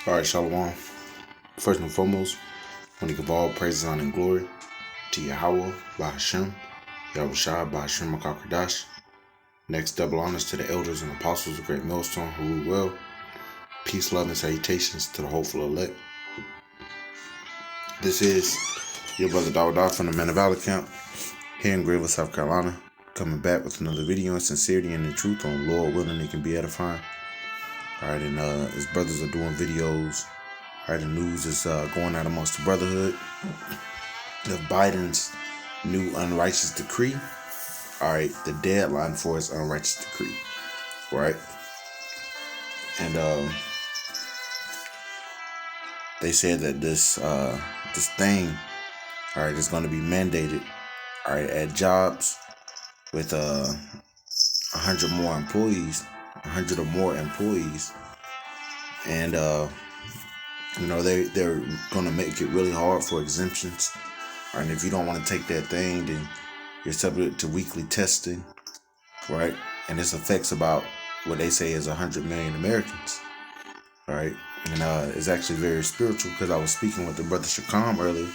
All right, Shalom. First and foremost, I want to give all praises, honor, and glory to Yahweh, Bahashem, Yahushua, Bahashem, Makakadash. Next, double honors to the elders and apostles of Great Millstone who rule well. Peace, love, and salutations to the hopeful elect. This is your brother Dawada from the Men of Valor Camp here in Greenville, South Carolina, coming back with another video in sincerity and in truth on Lord willing it can be edifying. Alright, and his brothers are doing videos. Alright, the news is going out amongst the brotherhood of Biden's new unrighteous decree. Alright, the deadline for his unrighteous decree. Right? And they said that this thing, alright, is going to be mandated, alright, at jobs with 100 more employees, 100 or more employees, and they're going to make it really hard for exemptions. Right? And if you don't want to take that thing, then you're subject to weekly testing, right? And this affects about what they say is 100 million Americans, right? And it's actually very spiritual because I was speaking with the brother Shakam earlier.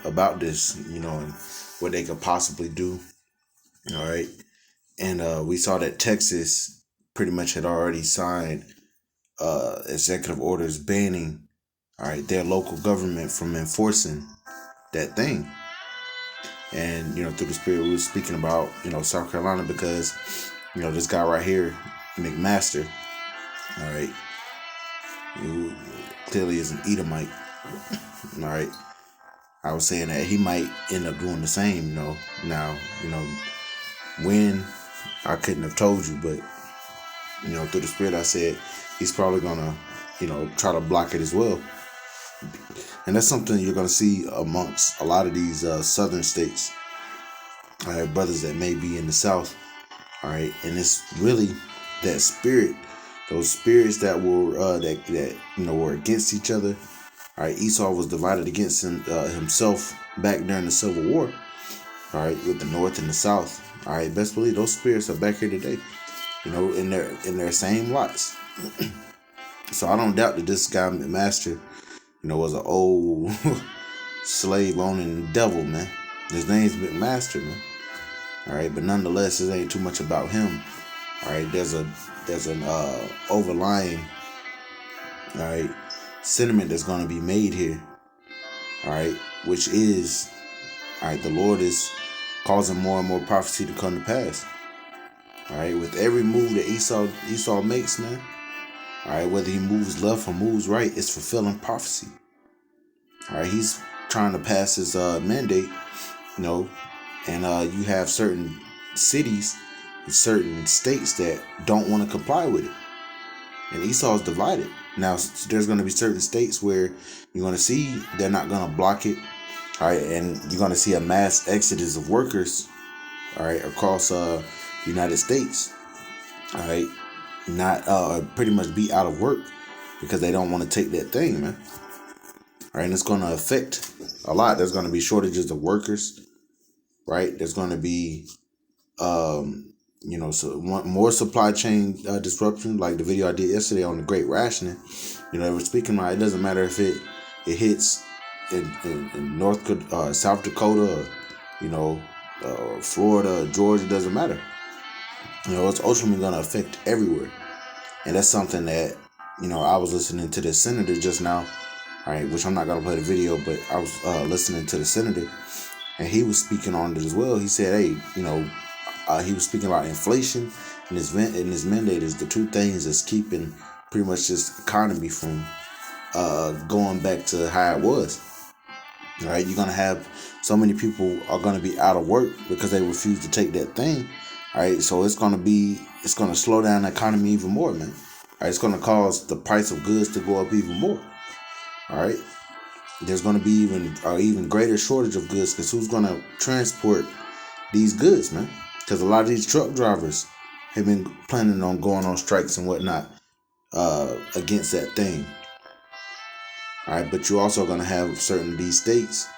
About this, and what they could possibly do. All right. And we saw that Texas pretty much had already signed executive orders banning, all right, their local government from enforcing that thing. And, through the spirit, we were speaking about, South Carolina because, this guy right here, McMaster, all right, who clearly is an Edomite, all right. I was saying that he might end up doing the same, Now, when, I couldn't have told you, but, through the spirit, I said he's probably gonna, try to block it as well. And that's something you're gonna see amongst a lot of these southern states. All right, brothers that may be in the South. All right, and it's really that spirit, those spirits that were were against each other. All right, Esau was divided against himself back during the Civil War. All right, with the North and the South. All right, best believe those spirits are back here today. In their same lots. So I don't doubt that this guy McMaster, was an old slave owning devil, man. His name's McMaster, man. All right, but nonetheless, it ain't too much about him. All right, there's an overlying, all right, sentiment that's going to be made here. All right, which is, all right, the Lord is causing more and more prophecy to come to pass. All right, with every move that Esau makes, man. All right, whether he moves left or moves right, it's fulfilling prophecy. All right, he's trying to pass his mandate, and you have certain cities and certain states that don't want to comply with it. And Esau's divided. Now, there's going to be certain states where you're going to see they're not going to block it. All right, and you're going to see a mass exodus of workers, all right, across United States, all right, not pretty much be out of work because they don't want to take that thing, man. All right, and it's going to affect a lot. There's going to be shortages of workers, right? There's going to be, more supply chain disruption, like the video I did yesterday on the Great Rationing. They were speaking about it doesn't matter if it hits in South Dakota, Florida, Georgia, doesn't matter. It's ultimately going to affect everywhere. And that's something that, I was listening to the senator just now, all right, which I'm not going to play the video, but I was listening to the senator, and he was speaking on it as well. He said, hey, he was speaking about inflation and his mandate is the two things that's keeping pretty much this economy from going back to how it was. All right, you're going to have so many people are going to be out of work because they refuse to take that thing. All right, so it's going to slow down the economy even more, man. All right, it's going to cause the price of goods to go up even more. All right, there's going to be even greater shortage of goods because who's going to transport these goods, man? Because a lot of these truck drivers have been planning on going on strikes and whatnot against that thing. All right, but you're also going to have certain of these states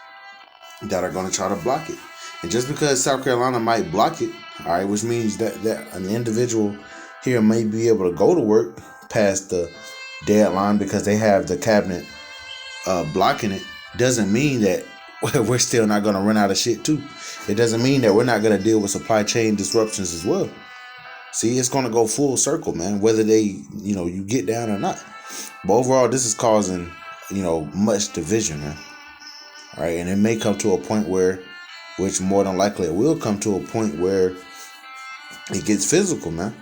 that are going to try to block it. And just because South Carolina might block it, all right, which means that an individual here may be able to go to work past the deadline because they have the cabinet blocking it, doesn't mean that we're still not going to run out of shit too. It doesn't mean that we're not going to deal with supply chain disruptions as well. See, it's going to go full circle, man, whether you get down or not. But overall, this is causing, much division, man. All right. And it may come to a point which more than likely it will come to a point where it gets physical, man.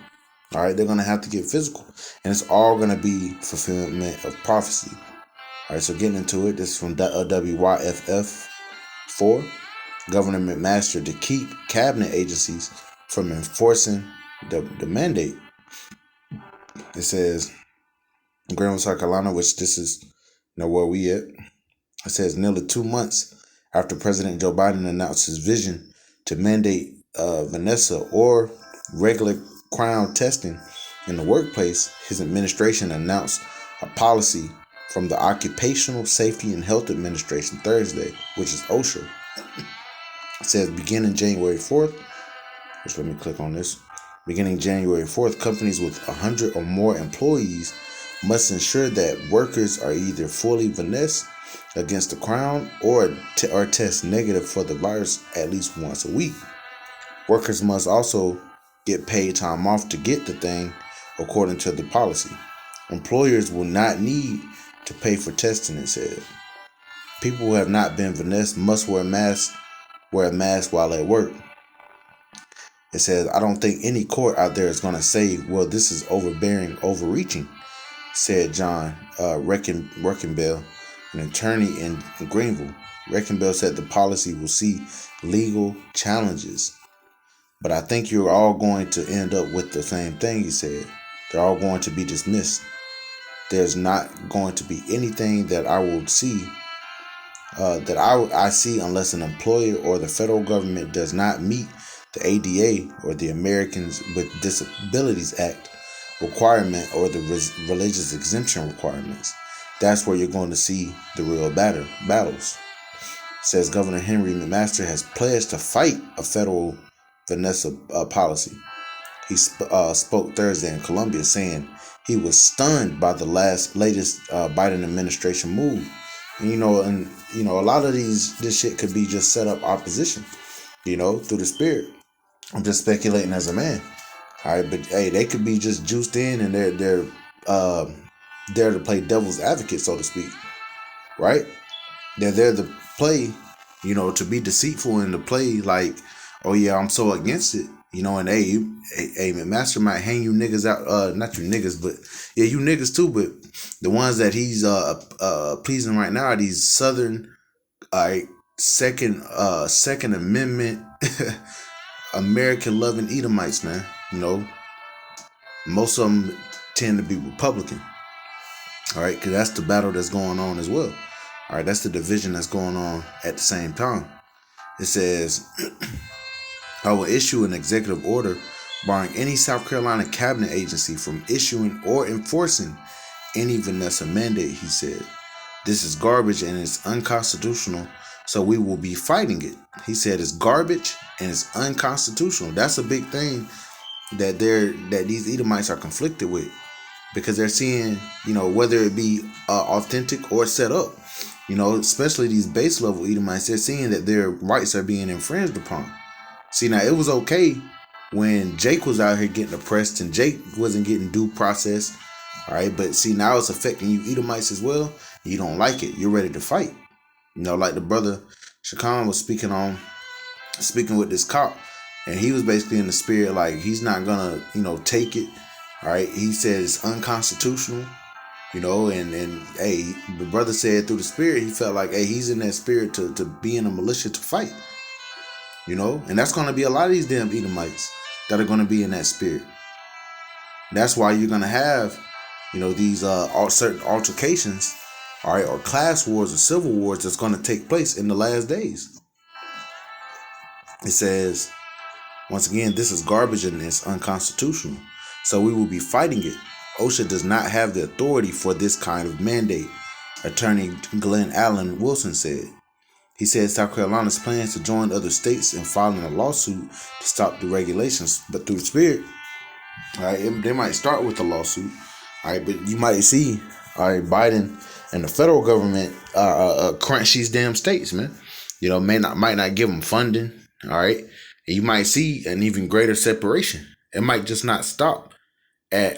All right. They're going to have to get physical. And it's all going to be fulfillment of prophecy. All right. So getting into it, this is from WYFF 4. Governor McMaster to keep cabinet agencies from enforcing the mandate. It says, in Greenville, South Carolina, which this is where we at. It says nearly 2 months after President Joe Biden announced his vision to mandate Vanessa or regular crown testing in the workplace, his administration announced a policy from the Occupational Safety and Health Administration Thursday, which is OSHA. It says beginning January 4th, which let me click on this. Beginning January 4th, companies with 100 or more employees must ensure that workers are either fully vaccinated against the crown or test negative for the virus at least once a week. Workers must also get paid time off to get the thing according to the policy. Employers will not need to pay for testing, it said. People who have not been vaccinated must wear a mask while at work. It says, I don't think any court out there is going to say, well, this is overreaching, said John Reckenbell, an attorney in Greenville. Reckenbell said the policy will see legal challenges. But I think you're all going to end up with the same thing, he said. They're all going to be dismissed. There's not going to be anything that I will see I see unless an employer or the federal government does not meet the ADA or the Americans with Disabilities Act requirement or the religious exemption requirements. That's where you're going to see the real battles. Says Governor Henry McMaster has pledged to fight a federal Vanessa policy. He spoke Thursday in Columbia, saying he was stunned by the latest Biden administration move. And, a lot of this shit could be just set up opposition, through the spirit. I'm just speculating as a man. All right, but hey, they could be just juiced in and they're there to play devil's advocate, so to speak. Right? They're there to play, to be deceitful and to play like, oh yeah, I'm so against it. And hey, Master might hang you niggas out, not you niggas, but yeah, you niggas too, but the ones that he's pleasing right now are these Southern Second Amendment American loving Edomites, man. Most of them tend to be Republican. All right, because that's the battle that's going on as well. All right, that's the division that's going on at the same time. It says, I will issue an executive order barring any South Carolina cabinet agency from issuing or enforcing any Vanessa mandate, he said. This is garbage and it's unconstitutional, so we will be fighting it. He said it's garbage and it's unconstitutional. That's a big thing that these Edomites are conflicted with, because they're seeing, whether it be authentic or set up, especially these base level Edomites, they're seeing that their rights are being infringed upon. See, now it was okay when Jake was out here getting oppressed and Jake wasn't getting due process. All right, but see, now it's affecting you Edomites as well. You don't like it. You're ready to fight. Like the brother Shakan was speaking with this cop, and he was basically in the spirit like he's not gonna, take it. All right, he said it's unconstitutional, and hey, the brother said through the spirit he felt like, hey, he's in that spirit to be in a militia to fight. And that's going to be a lot of these damn Edomites that are going to be in that spirit. That's why you're going to have, these certain altercations, all right, or class wars or civil wars that's going to take place in the last days. It says, once again, this is garbage and it's unconstitutional, so we will be fighting it. OSHA does not have the authority for this kind of mandate, Attorney Glenn Allen Wilson said. He said South Carolina's plans to join other states in filing a lawsuit to stop the regulations, but through the spirit, All right, they might start with the lawsuit. All right, but you might see, all right, Biden and the federal government crunch these damn states, man. You know, might not give them funding. All right, and you might see an even greater separation. It might just not stop at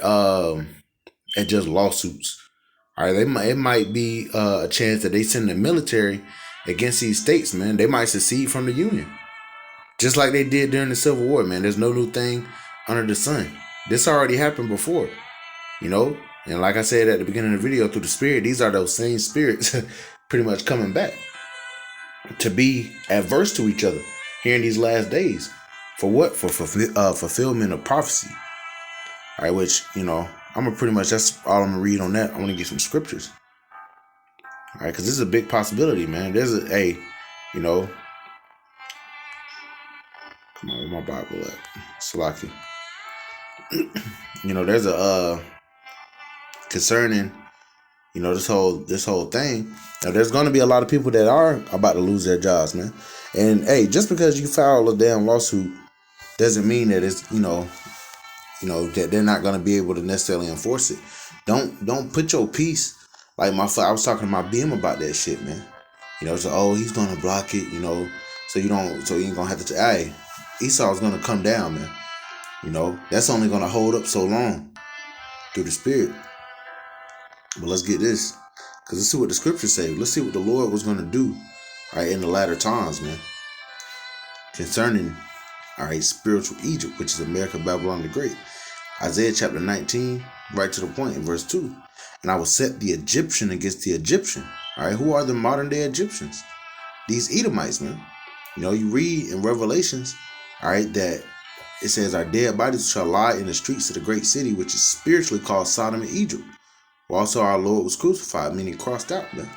just lawsuits. All right, it might be a chance that they send the military against these states, man. They might secede from the union, just like they did during the Civil War, man. There's no new thing under the sun. This already happened before, you know. And like I said at the beginning of the video, through the spirit, these are those same spirits, pretty much coming back to be adverse to each other here in these last days. For what? For fulfillment of prophecy. All right, which, you know, I'm gonna pretty much, that's all I'm gonna read on that. I want to get some scriptures. All right, because this is a big possibility, man. There's you know, come on, where my Bible at? Salaki. You know, there's a concerning, you know, this whole thing. Now, there's gonna be a lot of people that are about to lose their jobs, man. And hey, just because you file a damn lawsuit doesn't mean that it's, you know that they're not gonna be able to necessarily enforce it. Don't put your peace. Like I was talking to my BM about that shit, man. You know, so he's gonna block it, you know, so you ain't gonna have to. Hey, Esau's gonna come down, man. You know, that's only gonna hold up so long through the spirit. But let's get this, because let's see what the scriptures say. Let's see what the Lord was gonna do, right, in the latter times, man, concerning, all right, spiritual Egypt, which is America, Babylon the Great. Isaiah chapter 19, right to the point, in verse 2. And I will set the Egyptian against the Egyptian. All right, who are the modern day Egyptians? These Edomites, man. You know, you read in Revelations, all right, that it says, our dead bodies shall lie in the streets of the great city, which is spiritually called Sodom and Egypt. Where also our Lord was crucified, meaning crossed out, man.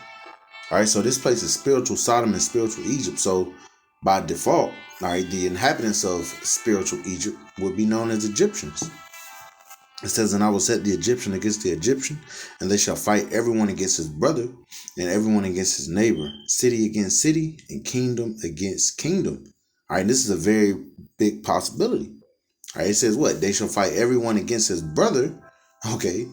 All right, so this place is spiritual Sodom and spiritual Egypt. So by default, all right, the inhabitants of spiritual Egypt would be known as Egyptians. It says, and I will set the Egyptian against the Egyptian, and they shall fight everyone against his brother, and everyone against his neighbor, city against city, and kingdom against kingdom. All right, this is a very big possibility. All right, it says what? They shall fight everyone against his brother, okay,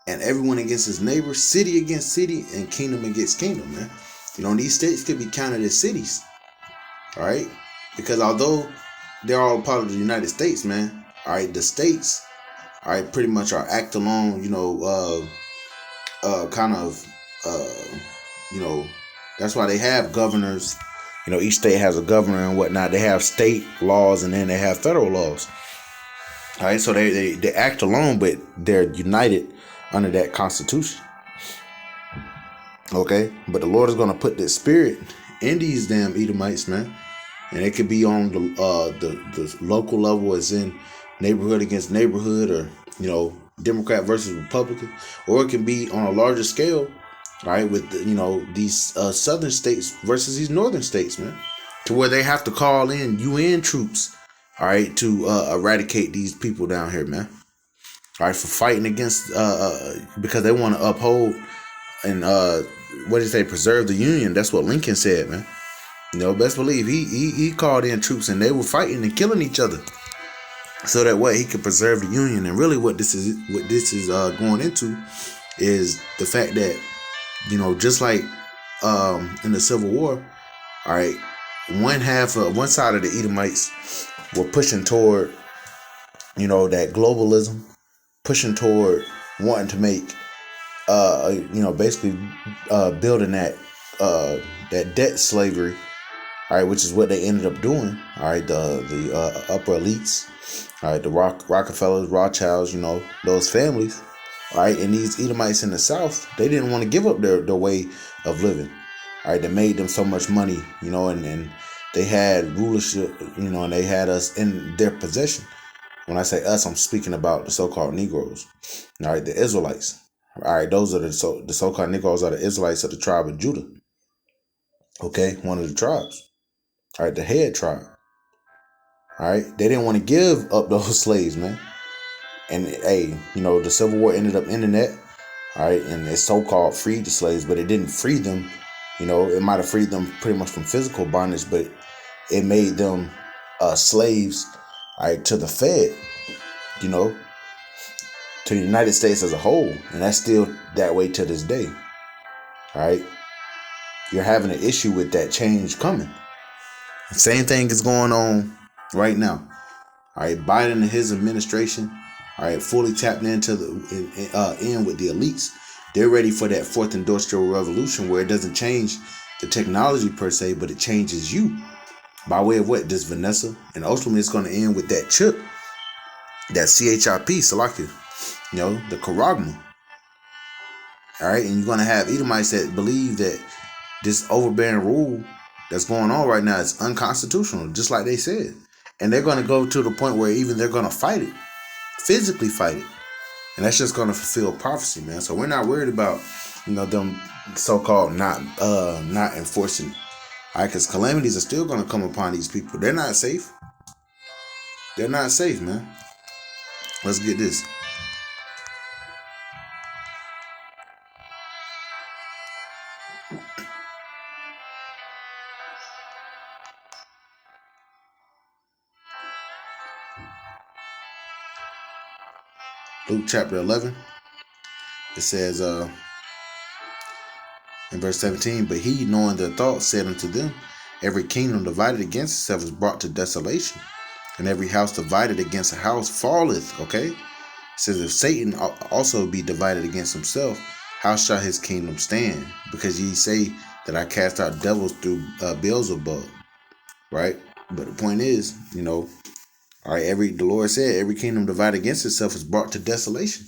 and everyone against his neighbor, city against city, and kingdom against kingdom, man. You know, these states could be counted as cities, all right? Because although they're all part of the United States, man, all right, the states, all right, pretty much are act alone, you know, you know, that's why they have governors. You know, each state has a governor and whatnot. They have state laws and then they have federal laws. All right, so they act alone, but they're united under that constitution. Okay, but the Lord is going to put this spirit in these damn Edomites, man. And it could be on the local level, as in neighborhood against neighborhood, or, you know, Democrat versus Republican, or it can be on a larger scale, right, with, you know, these southern states versus these northern states, man, to where they have to call in UN troops, all right, to eradicate these people down here, man, all right, for fighting against because they want to uphold and what did they preserve the Union. That's what Lincoln said, man. You know, best believe he called in troops and they were fighting and killing each other, so that way he could preserve the Union. And really, what this is going into is the fact that, you know, just like in the Civil War, all right, one side of the Edomites were pushing toward, you know, that globalism, pushing toward wanting to make, you know, basically building that debt slavery. All right, which is what they ended up doing. All right, the upper elites, all right, the Rockefellers, Rothschilds, you know, those families. All right, and these Edomites in the South, they didn't want to give up their way of living. All right, they made them so much money, you know, and they had rulership, you know, and they had us in their possession. When I say us, I'm speaking about the so-called Negroes. All right, the Israelites. All right, those are the so-called Negroes are the Israelites of the tribe of Judah. Okay, one of the tribes. All right, the head tribe. All right, they didn't want to give up those slaves, man. And hey, you know, the Civil War ended up ending that. All right, and it so-called freed the slaves, but it didn't free them. You know, it might have freed them pretty much from physical bondage, but it made them slaves, all right, to the Fed. you know, to the United States as a whole. And that's still that way to this day. All right. You're having an issue with that change coming. Same thing is going on right now. All right. Biden and his administration, all right, fully tapped into in with the elites. They're ready for that fourth industrial revolution where it doesn't change the technology per se, but it changes you by way of what? This Vanessa. And ultimately it's going to end with that chip, that CHIP, Salakia, the Karagma. All right. And you're going to have Edomites that believe that this overbearing rule that's going on right now is unconstitutional, just like they said. And they're going to go to the point where even they're going to fight it, physically fight it. And that's just going to fulfill prophecy, man. So we're not worried about, them so-called not enforcing it. All right, because calamities are still going to come upon these people. They're not safe. They're not safe, man. Let's get this. Luke chapter 11. It says in verse 17, but he, knowing their thoughts, said unto them, every kingdom divided against itself is brought to desolation, and every house divided against a house falleth. Okay? It says, if Satan also be divided against himself, how shall his kingdom stand? Because ye say that I cast out devils through Beelzebub. Right? But the point is, all right, the Lord said every kingdom divided against itself is brought to desolation.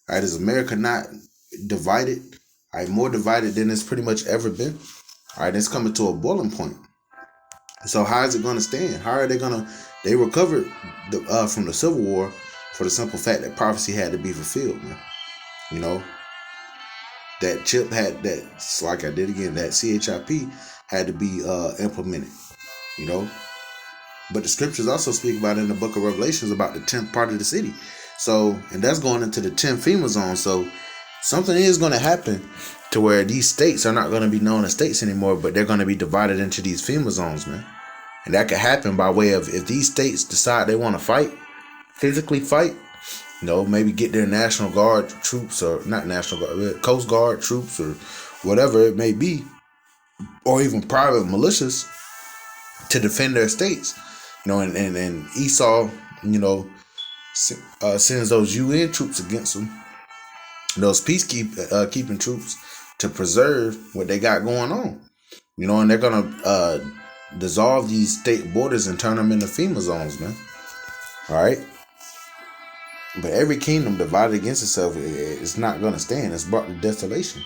All right, is America not divided? All right, more divided than it's pretty much ever been. All right, it's coming to a boiling point. So how is it going to stand? How are they going to? They recovered from the Civil War for the simple fact that prophecy had to be fulfilled, man. That chip had that, like I did again, that CHIP had to be implemented, But the scriptures also speak about it in the book of Revelations about the 10th part of the city. So, and that's going into the 10th FEMA zone. So something is going to happen to where these states are not going to be known as states anymore, but they're going to be divided into these FEMA zones, man. And that could happen by way of, if these states decide they want to fight, physically fight, maybe get their National Guard troops, or not National Guard, Coast Guard troops, or whatever it may be, or even private militias to defend their states. And Esau, sends those UN troops against them, those peacekeeping troops, to preserve what they got going on. And they're gonna dissolve these state borders and turn them into FEMA zones, man. All right. But every kingdom divided against itself, it's not gonna stand. It's brought to desolation.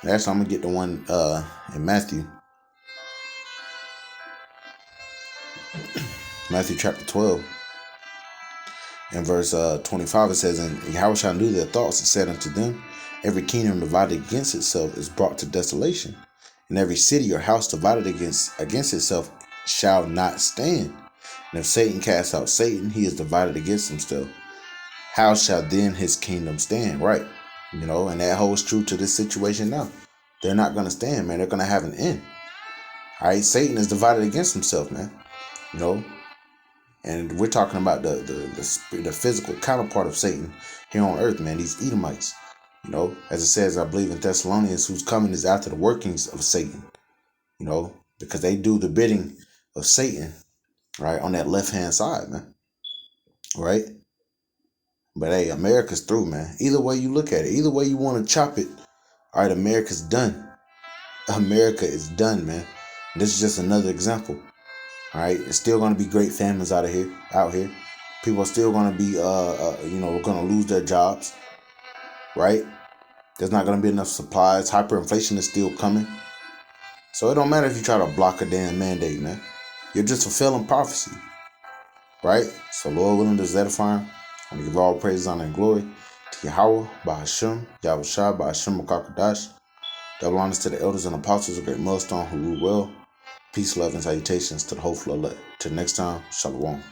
That's I'm gonna get the one in Matthew. Matthew chapter 12 and verse 25, it says, and Yahushua knew their thoughts and said unto them, every kingdom divided against itself is brought to desolation, and every city or house divided against itself shall not stand. And if Satan cast out Satan, he is divided against himself. How shall then his kingdom stand? Right. And that holds true to this situation now. They're not going to stand, man. They're going to have an end. All right. Satan is divided against himself, man. And we're talking about the physical counterpart of Satan here on earth, man. These Edomites, as it says, I believe in Thessalonians, whose coming is after the workings of Satan, because they do the bidding of Satan, right, on that left-hand side, man, right? But hey, America's through, man. Either way you look at it, either way you want to chop it, all right, America's done. America is done, man. And this is just another example. All right, it's still going to be great famines out here. People are still going to be, going to lose their jobs, right? There's not going to be enough supplies. Hyperinflation is still coming. So it don't matter if you try to block a damn mandate, man. You're just fulfilling prophecy, right? So Lord willing, this is edifying. I'm going to give all praise, honor, and glory to Yahweh, Bahasham, Yahushua, Bahasham, Makakadash. Double honors to the elders and apostles of Great Millstone who rule well. Peace, love, and salutations to the hopeful elect. Till next time, Shalom.